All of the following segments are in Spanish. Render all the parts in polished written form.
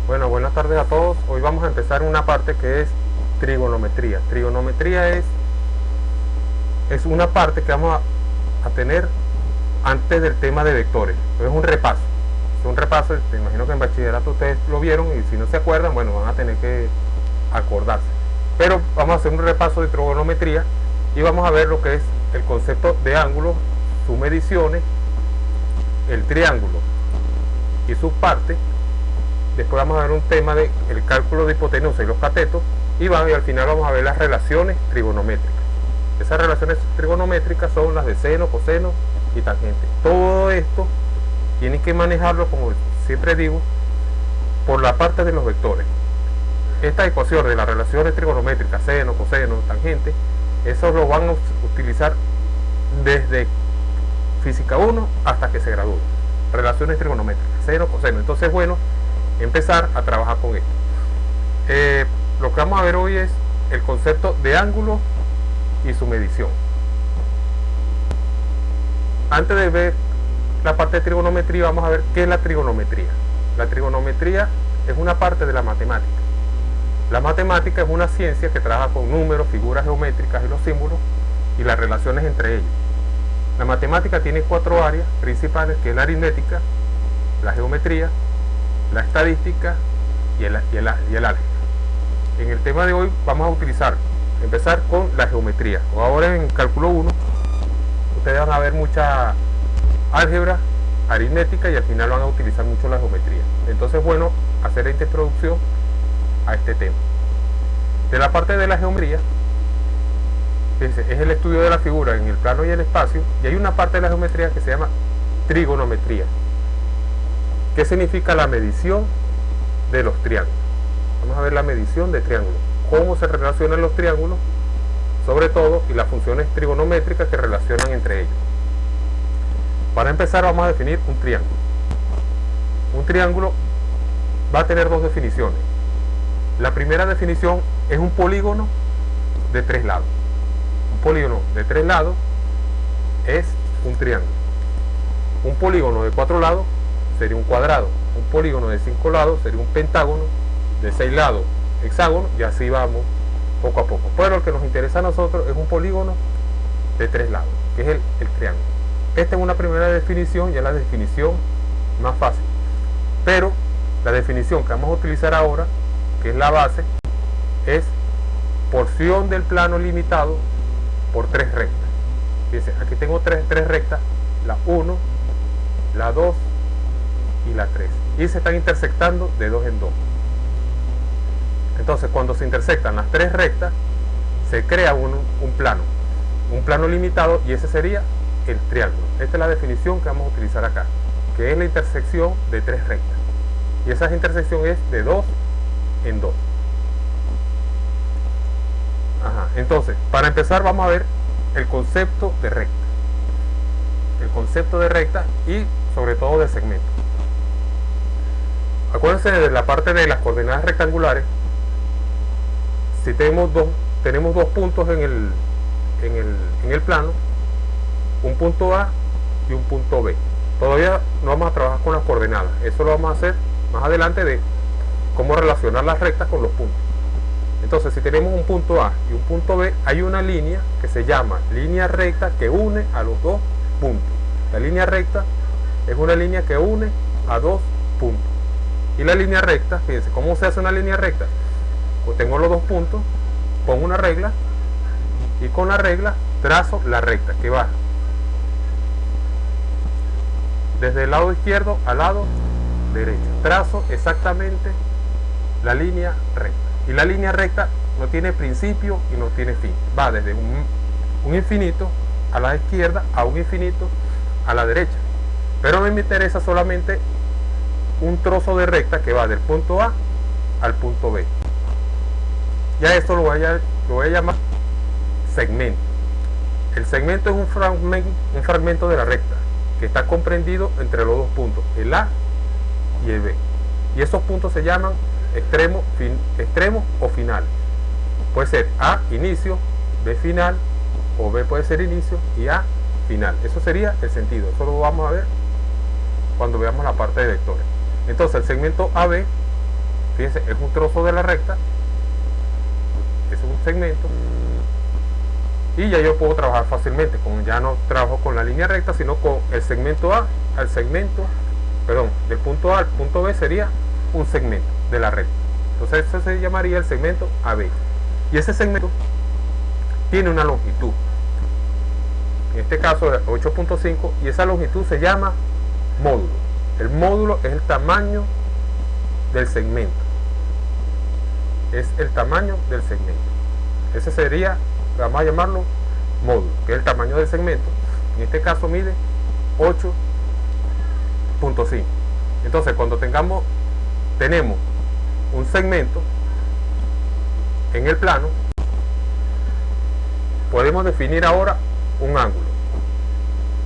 Bueno, buenas tardes a todos. Hoy vamos a empezar una parte que es trigonometría. Trigonometría es una parte que vamos a tener antes del tema de vectores. Es un repaso. Es un repaso, te imagino que en bachillerato ustedes lo vieron y si no se acuerdan, bueno, van a tener que acordarse. Pero vamos a hacer un repaso de trigonometría y vamos a ver lo que es el concepto de ángulos, sus mediciones, el triángulo y sus partes. Después vamos a ver un tema de el cálculo de hipotenusa y los catetos y al final vamos a ver las relaciones trigonométricas. Esas relaciones trigonométricas son las de seno, coseno y tangente. Todo esto tienen que manejarlo, como siempre digo, por la parte de los vectores. Esta ecuación de las relaciones trigonométricas, seno, coseno, tangente, eso lo van a utilizar desde física 1 hasta que se gradúen. Relaciones trigonométricas, seno, coseno. Entonces, bueno, empezar a trabajar con esto. Lo que vamos a ver hoy es el concepto de ángulo y su medición. Antes de ver la parte de trigonometría, vamos a ver qué es la trigonometría. La trigonometría es una parte de la matemática. La matemática es una ciencia que trabaja con números, figuras geométricas y los símbolos y las relaciones entre ellos. La matemática tiene 4 áreas principales, que es la aritmética, la geometría, la estadística y el álgebra. En el tema de hoy vamos a empezar con la geometría. Ahora en cálculo 1 ustedes van a ver mucha álgebra, aritmética y al final van a utilizar mucho la geometría. Entonces, bueno, hacer esta introducción a este tema. De la parte de la geometría, es el estudio de la figura en el plano y el espacio, y hay una parte de la geometría que se llama trigonometría. ¿Qué significa la medición de los triángulos? Vamos a ver la medición de triángulos, cómo se relacionan los triángulos, sobre todo, y las funciones trigonométricas que relacionan entre ellos. Para empezar, vamos a definir un triángulo. Un triángulo va a tener 2 definiciones. La primera definición es un polígono de 3 lados. Un polígono de 3 lados es un triángulo. Un polígono de 4 lados sería un cuadrado. Un polígono de 5 lados sería un pentágono. De 6 lados, hexágono, y así vamos poco a poco. Pero lo que nos interesa a nosotros es un polígono de 3 lados, que es el triángulo. Esta es una primera definición, ya la definición más fácil. Pero la definición que vamos a utilizar ahora, que es la base, es porción del plano limitado por 3 rectas. Fíjense, aquí tengo 3 rectas, la 1, la 2 y la 3. Y se están intersectando de 2 en 2. Entonces, cuando se intersectan las 3 rectas, se crea un plano limitado, y ese sería el triángulo. Esta es la definición que vamos a utilizar acá, que es la intersección de 3 rectas. Y esa intersección es de 2 en 2. Entonces, para empezar vamos a ver el concepto de recta. El concepto de recta y sobre todo de segmento. Acuérdense de la parte de las coordenadas rectangulares. Si tenemos dos puntos en el plano, un punto A y un punto B. Todavía no vamos a trabajar con las coordenadas. Eso lo vamos a hacer más adelante, de cómo relacionar las rectas con los puntos. Entonces, si tenemos un punto A y un punto B, hay una línea que se llama línea recta que une a los 2 puntos. La línea recta es una línea que une a 2 puntos. Y la línea recta, fíjense, ¿cómo se hace una línea recta? Pues tengo los 2 puntos, pongo una regla y con la regla trazo la recta que va desde el lado izquierdo al lado derecho. Trazo exactamente la línea recta. Y la línea recta no tiene principio y no tiene fin. Va desde un infinito a la izquierda a un infinito a la derecha. Pero a mí me interesa solamente un trozo de recta que va del punto A al punto B. Ya esto lo voy a llamar segmento. El segmento es un fragmento de la recta que está comprendido entre los 2 puntos, el A y el B. Y esos puntos se llaman extremos o finales. Puede ser A inicio, B final, o B puede ser inicio y A final. Eso sería el sentido. Eso lo vamos a ver cuando veamos la parte de vectores. Entonces, el segmento AB Fíjense, es un trozo de la recta, es un segmento, y ya yo puedo trabajar fácilmente, ya no trabajo con la línea recta, sino con el segmento A al segmento, perdón, del punto A al punto B sería un segmento de la recta. Entonces eso se llamaría el segmento AB. Y ese segmento tiene una longitud, en este caso es 8.5, y esa longitud se llama módulo. El módulo es el tamaño del segmento. Es el tamaño del segmento. Ese sería, vamos a llamarlo módulo, que es el tamaño del segmento. En este caso mide 8.5. Entonces cuando tenemos un segmento en el plano, podemos definir ahora un ángulo.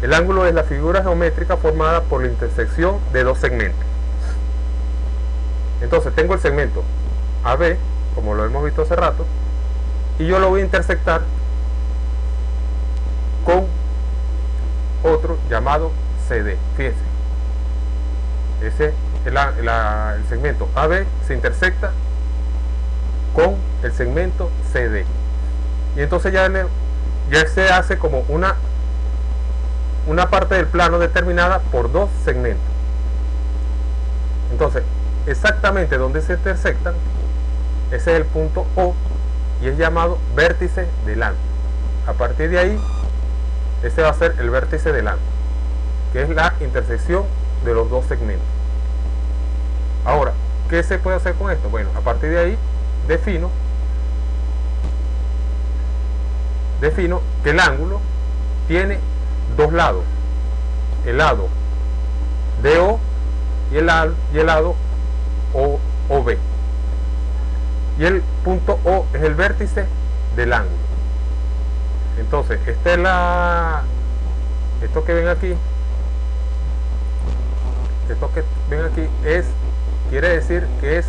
El ángulo es la figura geométrica formada por la intersección de dos segmentos. Entonces tengo el segmento AB, como lo hemos visto hace rato, y yo lo voy a intersectar con otro llamado CD. Fíjense, ese el segmento AB se intersecta con el segmento CD, y entonces ya se hace como una parte del plano determinada por dos segmentos. Entonces exactamente donde se intersectan, ese es el punto O, y es llamado vértice del ángulo. A partir de ahí, ese va a ser el vértice del ángulo, que es la intersección de los dos segmentos. Ahora, ¿qué se puede hacer con esto? Bueno, a partir de ahí defino que el ángulo tiene dos lados, el lado DO y el lado OB, y el punto O es el vértice del ángulo. Entonces esto que ven aquí quiere decir que es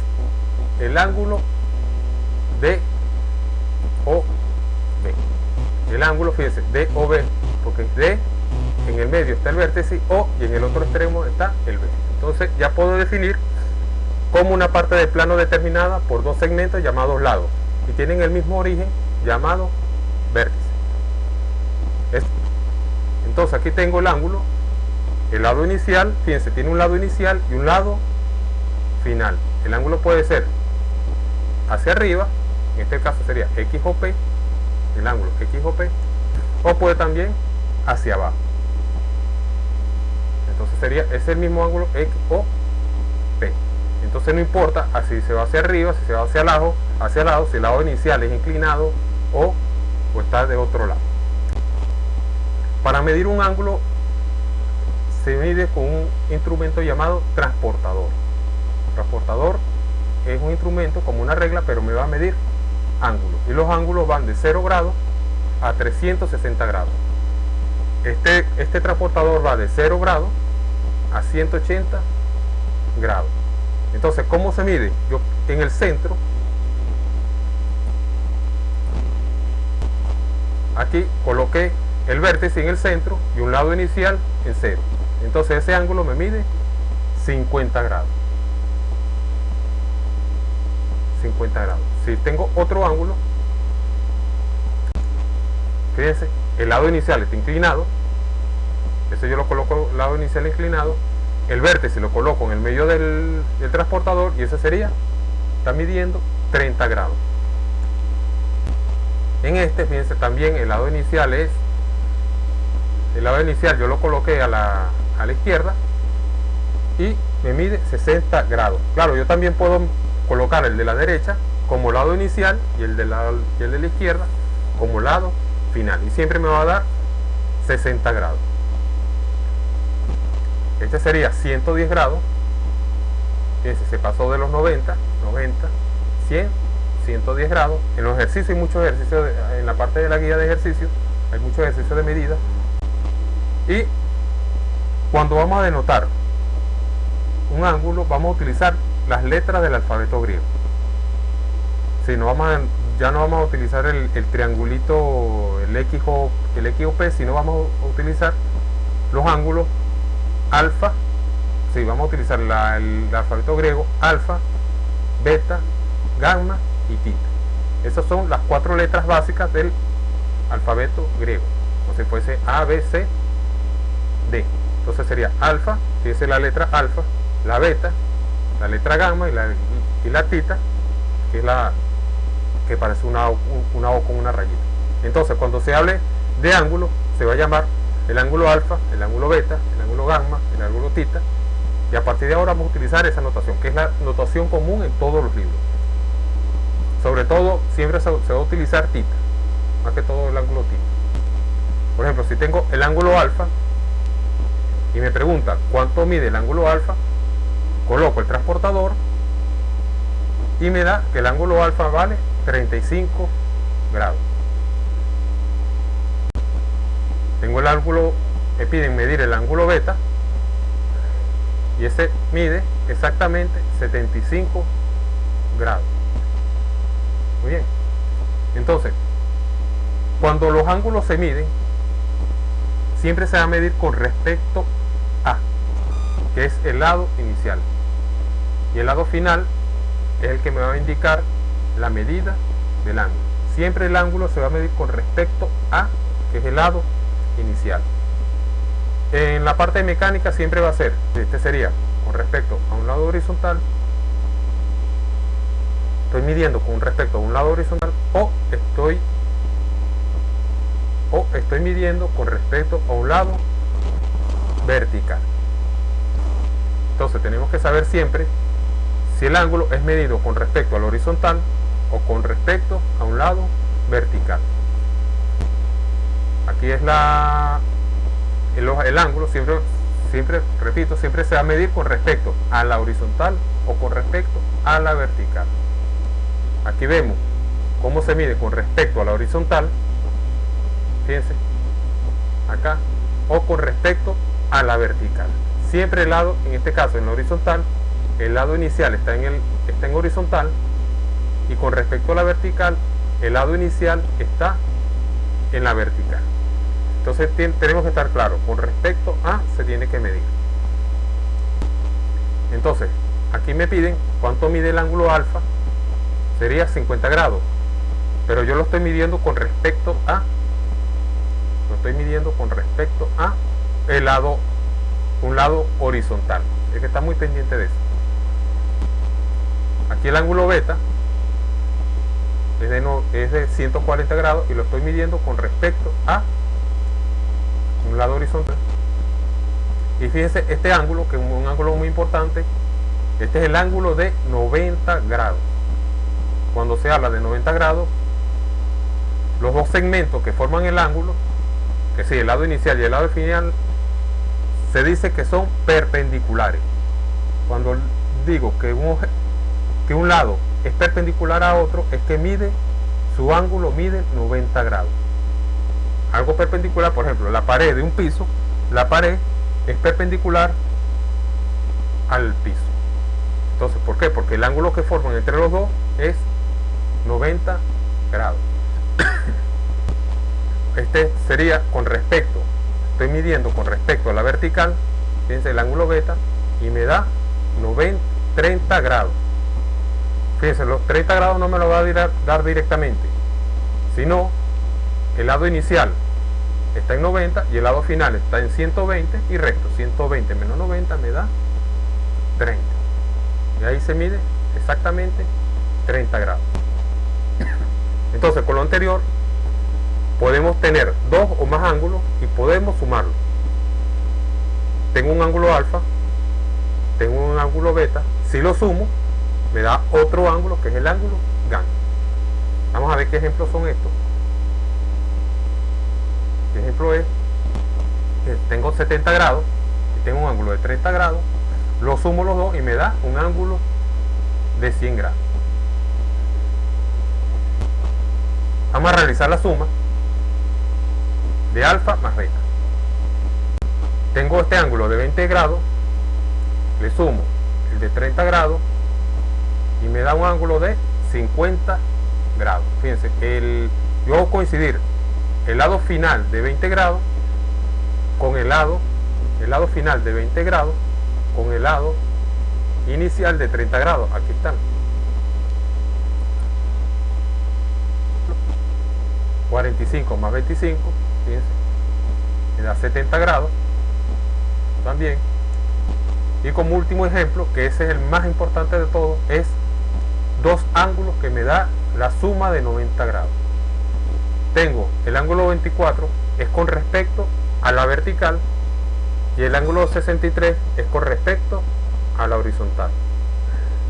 el ángulo DOB. El ángulo, fíjense, DOB, porque es D, en el medio está el vértice O, y en el otro extremo está el B. Entonces ya puedo definir como una parte del plano determinada por dos segmentos llamados lados, y tienen el mismo origen llamado vértice. Entonces aquí tengo el ángulo, el lado inicial, fíjense, tiene un lado inicial y un lado final. El ángulo puede ser hacia arriba, en este caso sería X o P, el ángulo X o P, o puede también hacia abajo. Entonces es el mismo ángulo X o P. Entonces no importa si se va hacia arriba, si se va hacia el lado, si el lado inicial es inclinado o está de otro lado. Para medir un ángulo se mide con un instrumento llamado transportador. Transportador es un instrumento como una regla, pero me va a medir ángulos, y los ángulos van de 0 grados a 360 grados. Este transportador va de 0 grados a 180 grados. Entonces, ¿cómo se mide? Yo en el centro, aquí coloqué el vértice en el centro y un lado inicial en 0. Entonces ese ángulo me mide 50 grados. 50 grados. Si tengo otro ángulo, fíjense, el lado inicial está inclinado, ese yo lo coloco el lado inicial inclinado, el vértice lo coloco en el medio del transportador, y ese está midiendo 30 grados. En fíjense, también el lado inicial yo lo coloqué a la izquierda y me mide 60 grados. Claro, yo también puedo colocar el de la derecha como lado inicial y el de la izquierda como lado final, y siempre me va a dar 60 grados. Este sería 110 grados. Fíjense, se pasó de los 90, 100, 110 grados. En los ejercicios hay muchos ejercicios, en la parte de la guía de ejercicios hay muchos ejercicios de medida, y cuando vamos a denotar un ángulo vamos a utilizar las letras del alfabeto griego. Si ya no vamos a utilizar el triangulito, el X o P, sino vamos a utilizar los ángulos alfa. Si vamos a utilizar el alfabeto griego, alfa, beta, gamma y tita. Esas son las 4 letras básicas del alfabeto griego, como si fuese A, B, C, D. Entonces sería alfa, fíjense la letra alfa, la beta, la letra gamma y la tita, que es la que parece una O con una rayita. Entonces cuando se hable de ángulo, se va a llamar el ángulo alfa, el ángulo beta, el ángulo gamma, el ángulo tita, y a partir de ahora vamos a utilizar esa notación, que es la notación común en todos los libros. Sobre todo siempre se va a utilizar tita, más que todo el ángulo tita. Por ejemplo, si tengo el ángulo alfa y me pregunta cuánto mide el ángulo alfa, coloco el transportador y me da que el ángulo alfa vale 35 grados. Tengo el ángulo, me piden medir el ángulo beta y ese mide exactamente 75 grados. Muy bien. Entonces, cuando los ángulos se miden, siempre se va a medir con respecto a, que es el lado inicial, y el lado final es el que me va a indicar la medida del ángulo. Siempre el ángulo se va a medir con respecto a, que es el lado inicial. En la parte de mecánica siempre va a ser, este sería con respecto a un lado horizontal, estoy midiendo con respecto a un lado horizontal, o estoy midiendo con respecto a un lado vertical. Entonces tenemos que saber siempre si el ángulo es medido con respecto al horizontal o con respecto a un lado vertical. Aquí es el ángulo, siempre repito, siempre se va a medir con respecto a la horizontal o con respecto a la vertical. Aquí vemos cómo se mide con respecto a la horizontal, fíjense, acá, o con respecto a la vertical. Siempre el lado, en este caso en la horizontal, el lado inicial está en horizontal, y con respecto a la vertical, el lado inicial está en la vertical. Entonces tenemos que estar claros, con respecto a se tiene que medir. Entonces, aquí me piden cuánto mide el ángulo alfa, sería 50 grados, pero yo lo estoy midiendo con respecto a, un lado horizontal. Es que está muy pendiente de eso. Aquí el ángulo beta es de 140 grados y lo estoy midiendo con respecto a un lado horizontal. Y fíjense, este ángulo, que es un ángulo muy importante, este es el ángulo de 90 grados. Cuando se habla de 90 grados, los dos segmentos que forman el ángulo, que sí, el lado inicial y el lado final, se dice que son perpendiculares. Cuando digo que un lado es perpendicular a otro, es que su ángulo mide 90 grados. Algo perpendicular, por ejemplo, la pared de un piso, la pared es perpendicular al piso. Entonces, ¿por qué? Porque el ángulo que forman entre los dos es 90 grados. Este sería con respecto, estoy midiendo con respecto a la vertical, fíjense el ángulo beta, y me da 30 grados. Fíjense, los 30 grados no me lo va a dar directamente, sino el lado inicial está en 90 y el lado final está en 120 y recto. 120 menos 90 me da 30. Y ahí se mide exactamente 30 grados. Entonces, con lo anterior, podemos tener dos o más ángulos y podemos sumarlos. Tengo un ángulo alfa, tengo un ángulo beta. Si lo sumo, me da otro ángulo, que es el ángulo gamma. Vamos a ver qué ejemplos son estos. El ejemplo es que tengo 70 grados y tengo un ángulo de 30 grados, lo sumo los dos y me da un ángulo de 100 grados. Vamos a realizar la suma de alfa más beta. Tengo este ángulo de 20 grados, le sumo el de 30 grados y me da un ángulo de 50 grados. Fíjense, yo hago coincidir el lado final de 20 grados con el lado final de 20 grados con el lado inicial de 30 grados. Aquí están. 45 más 25, fíjense, me da 70 grados también. Y como último ejemplo, que ese es el más importante de todo, es dos ángulos que me da la suma de 90 grados. Tengo el ángulo 24 es con respecto a la vertical y el ángulo 63 es con respecto a la horizontal.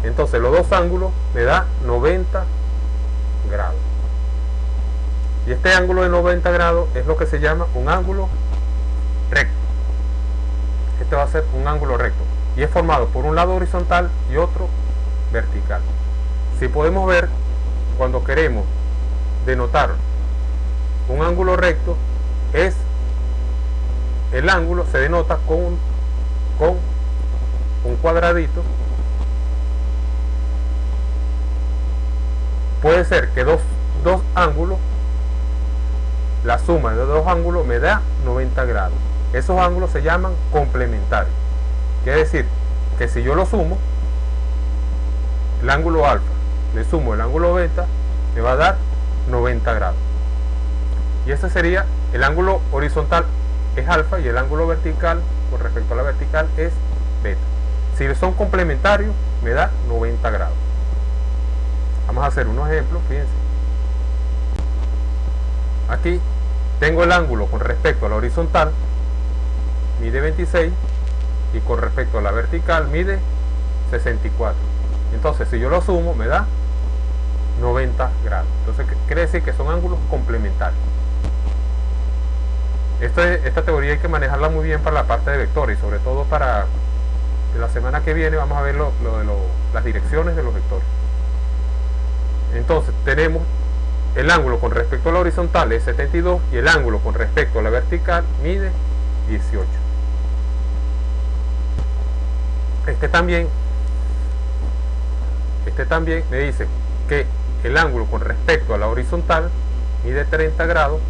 Entonces los dos ángulos me da 90 grados. Y este ángulo de 90 grados es lo que se llama un ángulo recto. Este va a ser un ángulo recto y es formado por un lado horizontal y otro vertical. Si podemos ver, cuando queremos denotar un ángulo recto, es el ángulo se denota con un cuadradito. Puede ser que dos ángulos, la suma de dos ángulos me da 90 grados. Esos ángulos se llaman complementarios. Quiere decir que si yo lo sumo, el ángulo alfa, le sumo el ángulo beta, me va a dar 90 grados. Y ese sería el ángulo horizontal es alfa y el ángulo vertical con respecto a la vertical es beta. Si son complementarios, me da 90 grados. Vamos a hacer unos ejemplos, fíjense. Aquí tengo el ángulo con respecto a la horizontal, mide 26, y con respecto a la vertical mide 64. Entonces si yo lo sumo me da 90 grados. Entonces quiere decir que son ángulos complementarios. Esta teoría hay que manejarla muy bien para la parte de vectores y sobre todo para la semana que viene vamos a ver las direcciones de los vectores. Entonces tenemos el ángulo con respecto a la horizontal es 72 y el ángulo con respecto a la vertical mide 18. Este también me dice que el ángulo con respecto a la horizontal mide 30 grados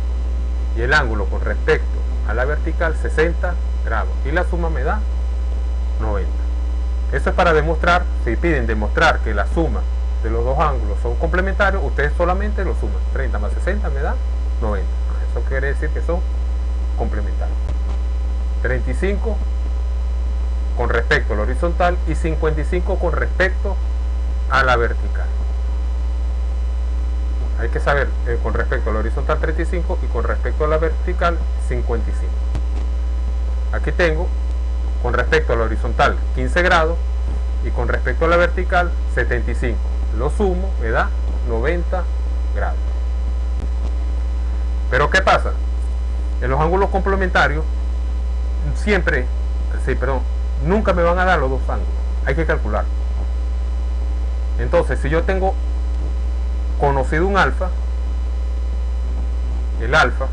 y el ángulo con respecto a la vertical 60 grados y la suma me da 90. Eso es para demostrar, si piden demostrar que la suma de los dos ángulos son complementarios, ustedes solamente lo suman. 30 más 60 me da 90. Eso quiere decir que son complementarios. 35 con respecto a la horizontal y 55 con respecto a la vertical. Hay que saber con respecto a la horizontal 35 y con respecto a la vertical 55. Aquí tengo con respecto a la horizontal 15 grados y con respecto a la vertical 75. Lo sumo, me da 90 grados. Pero ¿qué pasa? En los ángulos complementarios nunca me van a dar los dos ángulos. Hay que calcular. Entonces, si yo tengo conocido un alfa, el alfa